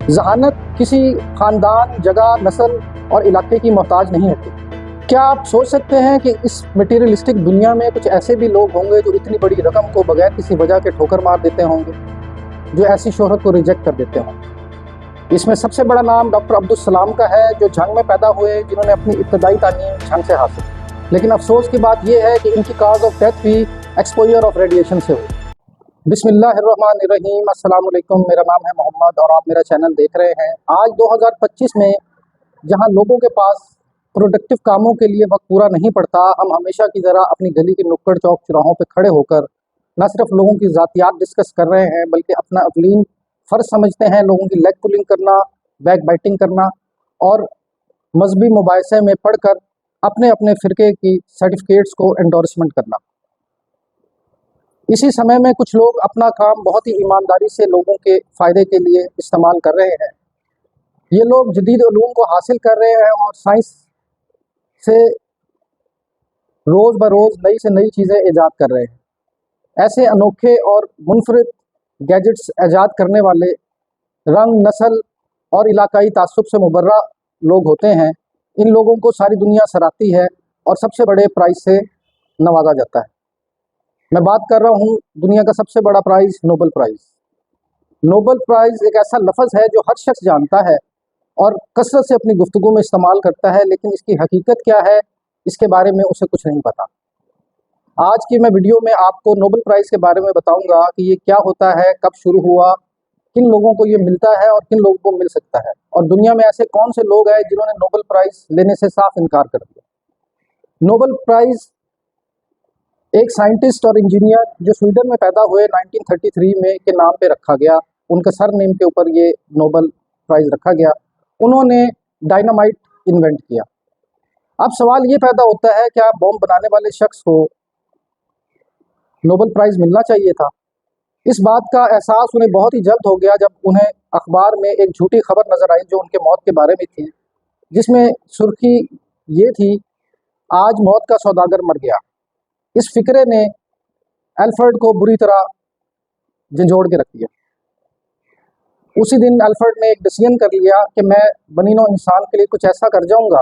जहानत किसी खानदान, जगह, नस्ल और इलाके की मोहताज नहीं होती। क्या आप सोच सकते हैं कि इस मटेरियलिस्टिक दुनिया में कुछ ऐसे भी लोग होंगे जो इतनी बड़ी रकम को बगैर किसी वजह के ठोकर मार देते होंगे, जो ऐसी शोहरत को रिजेक्ट कर देते होंगे। इसमें सबसे बड़ा नाम डॉक्टर अब्दुल सलाम का है, जो झंग में पैदा हुए, जिन्होंने अपनी इब्तदाई तालीम झंग से हासिल की। लेकिन अफसोस की बात यह है कि इनकी काज ऑफ डेथ भी एक्सपोजर ऑफ रेडिएशन से हुई। बिस्मिल्लाहिर्रहमानिर्रहीम, अस्सलाम वालेकुम। मेरा नाम है मोहम्मद और आप मेरा चैनल देख रहे हैं। आज 2025 में जहां लोगों के पास प्रोडक्टिव कामों के लिए वक्त पूरा नहीं पड़ता, हम हमेशा की तरह अपनी गली के नुक्कड़ चौक चौराहों पर खड़े होकर न सिर्फ लोगों की ज़ातियात डिस्कस कर रहे हैं, बल्कि अपना अवलीन फ़र्ज समझते हैं लोगों की लेग पुलिंग करना, बैक बाइटिंग करना और मजहबी मुबाहिसे में पढ़कर अपने अपने फ़िरके की सर्टिफिकेट्स को एंडोर्समेंट करना। इसी समय में कुछ लोग अपना काम बहुत ही ईमानदारी से लोगों के फ़ायदे के लिए इस्तेमाल कर रहे हैं। ये लोग जदीद उलूम को हासिल कर रहे हैं और साइंस से रोज़ बरोज़ नई से नई चीज़ें ईजाद कर रहे हैं। ऐसे अनोखे और मुनफरिद गैजेट्स ईजाद करने वाले रंग, नस्ल और इलाकाई तासुब से मुबर्रा लोग होते हैं। इन लोगों को सारी दुनिया सराहती है और सबसे बड़े प्राइज़ से नवाजा जाता है। मैं बात कर रहा हूँ दुनिया का सबसे बड़ा prize, Nobel prize. Nobel prize एक ऐसा लफ्ज़ है जो हर शख्स जानता है और कसरत से अपनी गुफ्तगू में इस्तेमाल करता है, लेकिन इसकी हकीकत क्या है, इसके बारे में उसे कुछ नहीं पता। आज की मैं वीडियो में आपको नोबेल प्राइज़ के बारे में बताऊंगा कि ये क्या होता है, कब शुरू हुआ, किन लोगों को ये मिलता है और किन लोगों को मिल सकता है, और दुनिया में ऐसे कौन से लोग हैं जिन्होंने नोबेल प्राइज़ लेने से साफ इनकार कर दिया। नोबेल प्राइज़ एक साइंटिस्ट और इंजीनियर जो स्वीडन में पैदा हुए 1933 में के नाम पे रखा गया। उनके सर नेम के ऊपर ये नोबेल प्राइज़ रखा गया। उन्होंने डायनामाइट इन्वेंट किया। अब सवाल ये पैदा होता है, क्या बॉम्ब बनाने वाले शख्स को नोबेल प्राइज़ मिलना चाहिए था? इस बात का एहसास उन्हें बहुत ही जल्द हो गया जब उन्हें अखबार में एक झूठी खबर नज़र आई जो उनके मौत के बारे में थी, जिसमें सुर्खी ये थी, आज मौत का सौदागर मर गया। इस फिक्रे ने अल्फ्रेड को बुरी तरह झंझोड़ के रख दिया। उसी दिन अल्फ्रेड ने एक डिसीजन कर लिया कि मैं बनीनो इंसान के लिए कुछ ऐसा कर जाऊंगा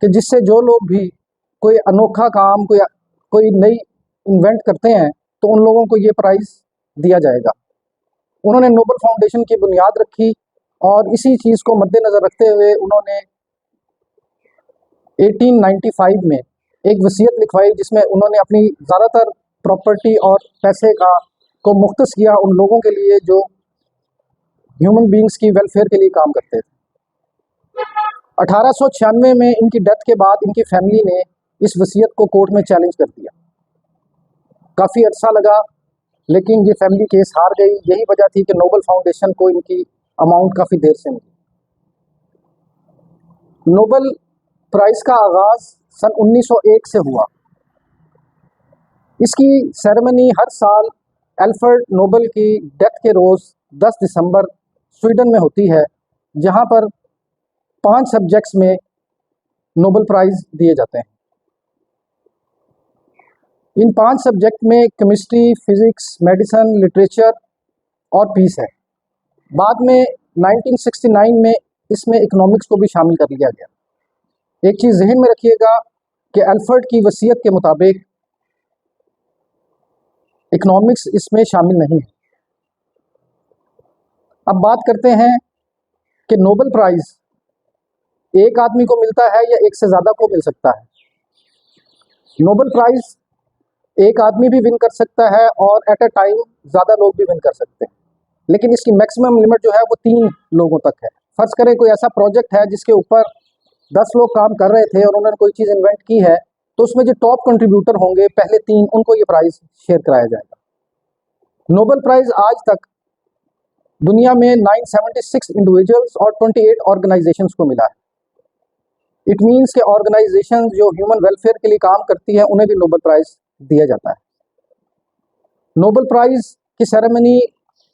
कि जिससे जो लोग भी कोई अनोखा काम, कोई नई इन्वेंट करते हैं, तो उन लोगों को ये प्राइज़ दिया जाएगा। उन्होंने नोबेल फाउंडेशन की बुनियाद रखी और इसी चीज़ को मद्देनज़र रखते हुए उन्होंने 1895 में एक वसीयत लिखवाई, जिसमें उन्होंने अपनी ज़्यादातर प्रॉपर्टी और पैसे को मुख्तस किया उन लोगों के लिए जो ह्यूमन बींग्स की वेलफेयर के लिए काम करते थे। 1896 में इनकी डेथ के बाद इनकी फैमिली ने इस वसीयत को कोर्ट में चैलेंज कर दिया। काफ़ी अरसा लगा, लेकिन ये फैमिली केस हार गई। यही वजह थी कि नोबेल फाउंडेशन को इनकी अमाउंट काफ़ी देर से मिली। नोबेल प्राइज़ का आगाज़ सन 1901 से हुआ। इसकी सेरेमनी हर साल अल्फ्रेड नोबेल की डेथ के रोज़ 10 दिसंबर स्वीडन में होती है, जहां पर 5 सब्जेक्ट्स में नोबेल प्राइज़ दिए जाते हैं। इन 5 सब्जेक्ट में केमिस्ट्री, फिज़िक्स, मेडिसिन, लिटरेचर और पीस है। बाद में 1969 में इसमें इकोनॉमिक्स को भी शामिल कर लिया गया। एक चीज़ जहन में रखिएगा कि अल्फ्रेड की वसीयत के मुताबिक इकोनॉमिक्स इसमें शामिल नहीं है। अब बात करते हैं कि नोबेल प्राइज़ एक आदमी को मिलता है या एक से ज़्यादा को मिल सकता है। नोबेल प्राइज़ एक आदमी भी विन कर सकता है और एट अ टाइम ज़्यादा लोग भी विन कर सकते हैं, लेकिन इसकी मैक्सिमम लिमिट जो है वो 3 लोगों तक है। फ़र्ज़ करें कोई ऐसा प्रोजेक्ट है जिसके ऊपर 10 लोग काम कर रहे थे और उन्होंने कोई चीज़ इन्वेंट की है, तो उसमें जो टॉप कंट्रीब्यूटर होंगे, पहले 3, उनको ये प्राइज़ शेयर कराया जाएगा। नोबेल प्राइज़ आज तक दुनिया में 976 इंडिविजुअल्स और 28 ऑर्गेनाइजेशंस को मिला है। इट मीन्स के ऑर्गेनाइजेशन जो ह्यूमन वेलफेयर के लिए काम करती है, उन्हें भी नोबेल प्राइज़ दिया जाता है। नोबेल प्राइज़ की सेरेमनी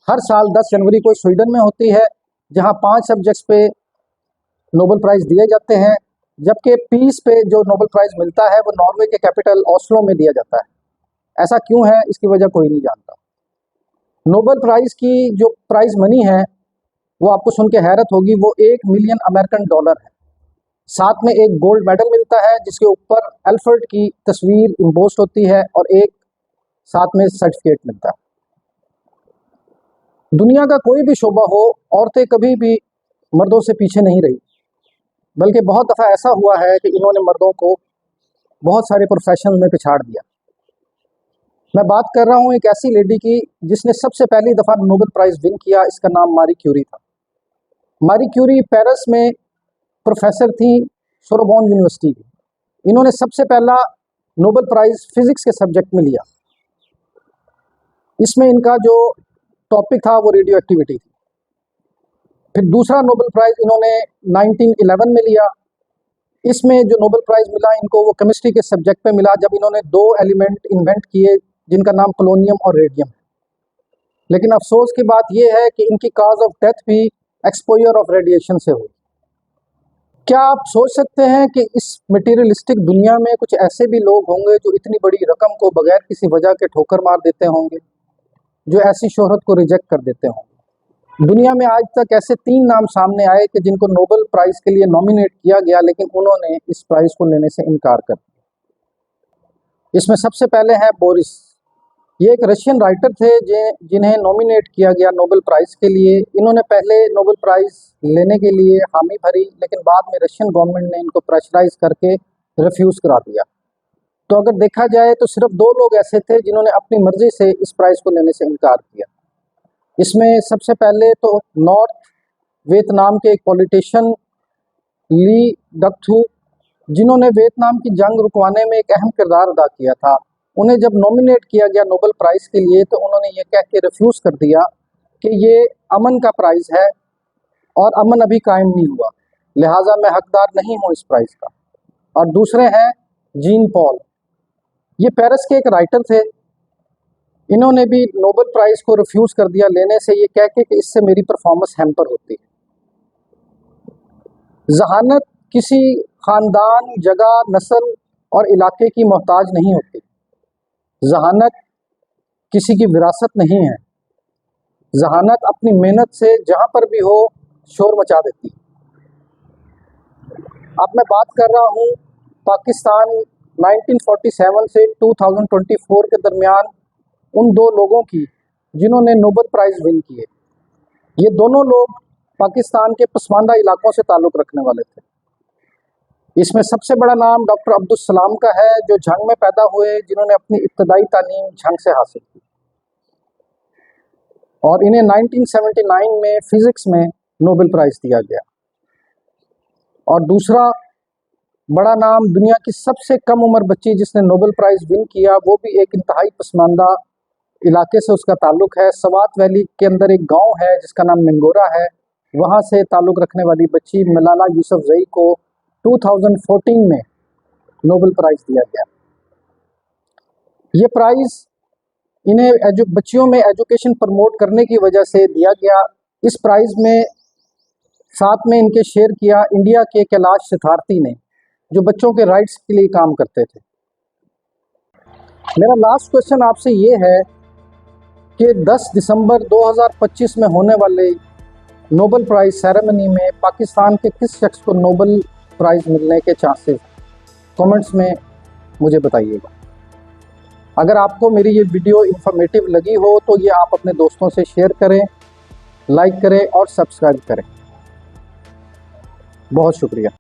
हर साल 10 जनवरी को स्वीडन में होती है, जहां 5 सब्जेक्ट्स पे नोबेल प्राइज़ दिए जाते हैं, जबकि पीस पे जो नोबेल प्राइज़ मिलता है वो नॉर्वे के कैपिटल ओस्लो में दिया जाता है। ऐसा क्यों है, इसकी वजह कोई नहीं जानता। नोबेल प्राइज़ की जो प्राइज़ मनी है वो आपको सुन के हैरत होगी, वो $1 मिलियन अमेरिकन डॉलर है। साथ में एक गोल्ड मेडल मिलता है जिसके ऊपर अल्फ्रेड की तस्वीर इम्पोस्ट होती है और एक साथ में सर्टिफिकेट मिलता है। दुनिया का कोई भी शोबा हो, औरतें कभी भी मर्दों से पीछे नहीं रही, बल्कि बहुत दफ़ा ऐसा हुआ है कि इन्होंने मर्दों को बहुत सारे प्रोफेशन में पिछाड़ दिया। मैं बात कर रहा हूँ एक ऐसी लेडी की जिसने सबसे पहली दफ़ा नोबेल प्राइज़ विन किया। इसका नाम मारी क्यूरी था। मारी क्यूरी पेरिस में प्रोफेसर थी, सोरबोन यूनिवर्सिटी की। इन्होंने सबसे पहला नोबेल प्राइज़ फिज़िक्स के सब्जेक्ट में लिया। इसमें इनका जो टॉपिक था वो रेडियो एक्टिविटी थी। फिर दूसरा नोबेल प्राइज़ इन्होंने 1911 में लिया। इसमें जो नोबेल प्राइज़ मिला इनको वो केमिस्ट्री के सब्जेक्ट पे मिला, जब इन्होंने 2 एलिमेंट इन्वेंट किए जिनका नाम पोलोनियम और रेडियम है। लेकिन अफसोस की बात यह है कि इनकी काज ऑफ डेथ भी एक्सपोजर ऑफ रेडिएशन से हुई। क्या आप सोच सकते हैं कि इस मटेरियलिस्टिक दुनिया में कुछ ऐसे भी लोग होंगे जो इतनी बड़ी रकम को बगैर किसी वजह के ठोकर मार देते होंगे, जो ऐसी शोहरत को रिजेक्ट कर देते होंगे। दुनिया में आज तक ऐसे 3 नाम सामने आए कि जिनको नोबेल प्राइज़ के लिए नॉमिनेट किया गया, लेकिन उन्होंने इस प्राइज़ को लेने से इनकार कर दिया। इसमें सबसे पहले है बोरिस। ये एक रशियन राइटर थे जिन्हें नॉमिनेट किया गया नोबेल प्राइज़ के लिए। इन्होंने पहले नोबेल प्राइज़ लेने के लिए हामी भरी, लेकिन बाद में रशियन गवर्नमेंट ने इनको प्रेशराइज करके रिफ्यूज़ करा दिया। तो अगर देखा जाए तो सिर्फ 2 लोग ऐसे थे जिन्होंने अपनी मर्जी से इस प्राइज़ को लेने से इनकार किया। इसमें सबसे पहले तो नॉर्थ वियतनाम के एक पॉलिटिशियन ली डक थू, जिन्होंने वियतनाम की जंग रुकवाने में एक अहम किरदार अदा किया था। उन्हें जब नॉमिनेट किया गया नोबेल प्राइज़ के लिए तो उन्होंने ये कह के रिफ्यूज़ कर दिया कि ये अमन का प्राइज़ है और अमन अभी कायम नहीं हुआ, लिहाजा मैं हकदार नहीं हूँ इस प्राइज़ का। और दूसरे हैं जीन पॉल। ये पेरिस के एक राइटर थे। इन्होंने भी नोबेल प्राइज़ को रिफ्यूज़ कर दिया लेने से, ये कह के कि इससे मेरी परफॉर्मेंस हैम्पर होती है। जहानत किसी ख़ानदान, जगह, नस्ल और इलाके की मोहताज नहीं होती। जहानत किसी की विरासत नहीं है। जहानत अपनी मेहनत से जहाँ पर भी हो शोर मचा देती है। अब मैं बात कर रहा हूँ पाकिस्तान 1947 से 2024 के दरमियान उन 2 लोगों की जिन्होंने नोबेल प्राइज़ विन किए। ये दोनों लोग पाकिस्तान के पसमानदा इलाकों से ताल्लुक़ रखने वाले थे। इसमें सबसे बड़ा नाम डॉक्टर अब्दुल सलाम का है, जो झंग में पैदा हुए, जिन्होंने अपनी इब्तदाई तालीम झंग से हासिल की और इन्हें 1979 में फ़िज़िक्स में नोबेल प्राइज़ दिया गया। और दूसरा बड़ा नाम, दुनिया की सबसे कम उम्र बच्ची जिसने नोबेल प्राइज़ विन किया, वो भी एक इंतहाई पसमानदा इलाके से उसका ताल्लुक़ है। सवात वैली के अंदर एक गांव है जिसका नाम मिंगोरा है, वहाँ से ताल्लुक़ रखने वाली बच्ची मलाला यूसुफ़ज़ई को 2014 में नोबेल प्राइज़ दिया गया। ये प्राइज़ इन्हें बच्चियों में एजुकेशन प्रमोट करने की वजह से दिया गया। इस प्राइज़ में साथ में इनके शेयर किया इंडिया के कैलाश सिद्धार्थी ने, जो बच्चों के राइट्स के लिए काम करते थे। मेरा लास्ट क्वेश्चन आपसे ये है कि 10 दिसंबर 2025 में होने वाले नोबेल प्राइज़ सेरेमनी में पाकिस्तान के किस शख्स को नोबेल प्राइज़ मिलने के चांसेस, कमेंट्स में मुझे बताइएगा। अगर आपको मेरी ये वीडियो इन्फॉर्मेटिव लगी हो तो ये आप अपने दोस्तों से शेयर करें, लाइक करें और सब्सक्राइब करें। बहुत शुक्रिया।